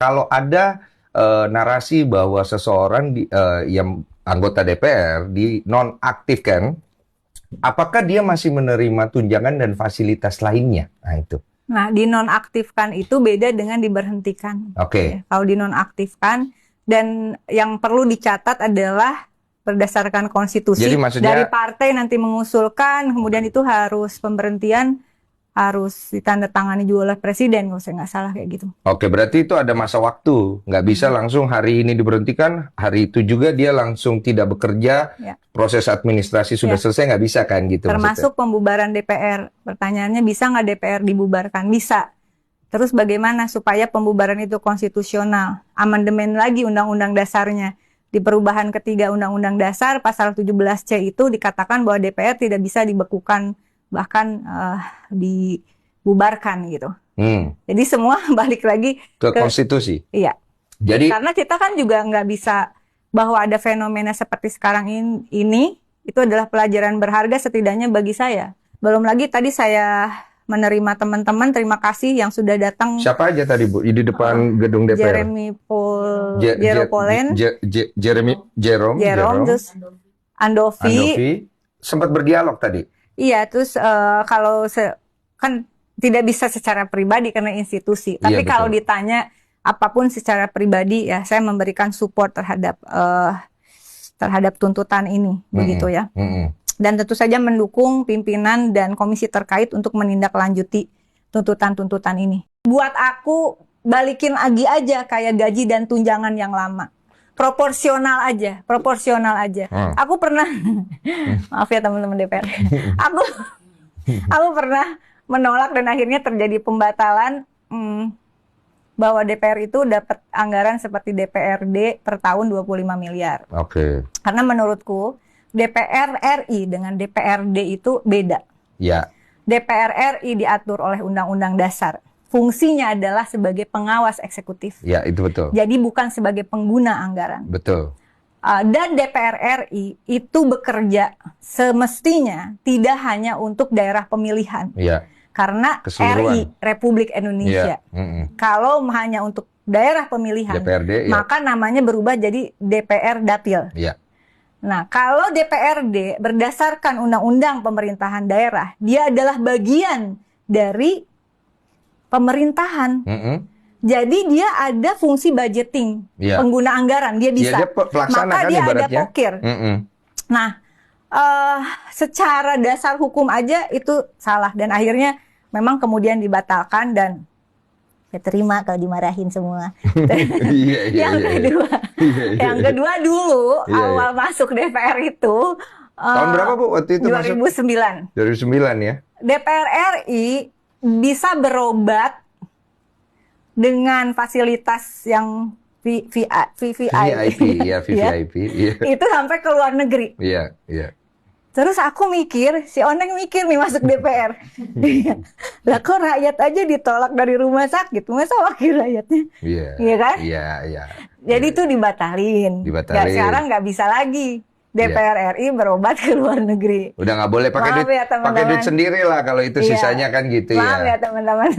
Kalau ada narasi bahwa seseorang yang anggota DPR dinonaktifkan, apakah dia masih menerima tunjangan dan fasilitas lainnya? Nah itu. Nah, dinonaktifkan itu beda dengan diberhentikan. Oke. Ya, kalau dinonaktifkan, dan yang perlu dicatat adalah berdasarkan konstitusi. Jadi maksudnya dari partai nanti mengusulkan, kemudian itu harus pemberhentian harus ditandatangani juga oleh presiden, kalau saya nggak salah kayak gitu. Oke, berarti itu ada masa waktu. Nggak bisa langsung hari ini diberhentikan, hari itu juga dia langsung tidak bekerja, Ya. proses administrasi sudah selesai, nggak bisa kan gitu. Termasuk pembubaran DPR. Pertanyaannya, bisa nggak DPR dibubarkan? Bisa. Terus bagaimana supaya pembubaran itu konstitusional? Amandemen lagi undang-undang dasarnya. Di perubahan ketiga undang-undang dasar, pasal 17C itu dikatakan bahwa DPR tidak bisa dibekukan, bahkan dibubarkan gitu. Jadi semua balik lagi ke konstitusi. Iya. Jadi karena kita kan juga nggak bisa, bahwa ada fenomena seperti sekarang ini itu adalah pelajaran berharga setidaknya bagi saya. Belum lagi tadi saya menerima teman-teman, terima kasih yang sudah datang. Siapa aja tadi Bu di depan gedung DPR? Jerome, terus Andovi sempat berdialog tadi. Iya, terus kalau kan tidak bisa secara pribadi karena institusi. Tapi kalau ditanya apapun secara pribadi, ya saya memberikan support terhadap tuntutan ini, begitu ya. Dan tentu saja mendukung pimpinan dan komisi terkait untuk menindaklanjuti tuntutan-tuntutan ini. Buat aku, balikin lagi aja kayak gaji dan tunjangan yang lama. Proporsional aja. Aku pernah, maaf ya teman-teman DPR, aku pernah menolak dan akhirnya terjadi pembatalan bahwa DPR itu dapat anggaran seperti DPRD per tahun 25 miliar. Oke. Karena menurutku DPR RI dengan DPRD itu beda. Ya. DPR RI diatur oleh Undang-Undang Dasar. Fungsinya adalah sebagai pengawas eksekutif. Ya, itu betul. Jadi bukan sebagai pengguna anggaran. Betul. Dan DPR RI itu bekerja semestinya tidak hanya untuk daerah pemilihan. Ya. Karena RI, Republik Indonesia. Ya. Kalau hanya untuk daerah pemilihan, DPRD, maka namanya berubah jadi DPR Dapil. Ya. Nah, kalau DPRD berdasarkan undang-undang pemerintahan daerah, dia adalah bagian dari pemerintahan. Jadi dia ada fungsi budgeting, pengguna anggaran, dia bisa. Dia pelaksana, maka kan, dia ibaratnya ada pokir. Nah, secara dasar hukum aja itu salah, dan akhirnya memang kemudian dibatalkan dan saya terima kalau dimarahin semua. Yang kedua dulu awal masuk DPR itu tahun berapa Bu waktu itu 2009. 2009 ya. DPR RI bisa berobat dengan fasilitas yang VVIP. Itu sampai ke luar negeri. Iya. Terus aku mikir, si Oneng mikir nih masuk DPR. Lah kok rakyat aja ditolak dari rumah sakit, masa wakil rakyatnya? Iya kan? Iya. Jadi itu dibatalin. Sekarang nggak bisa lagi DPR RI berobat ke luar negeri. Udah nggak boleh pakai duit, pakai duit sendiri lah kalau itu sisanya kan gitu ya. Maaf ya teman-teman.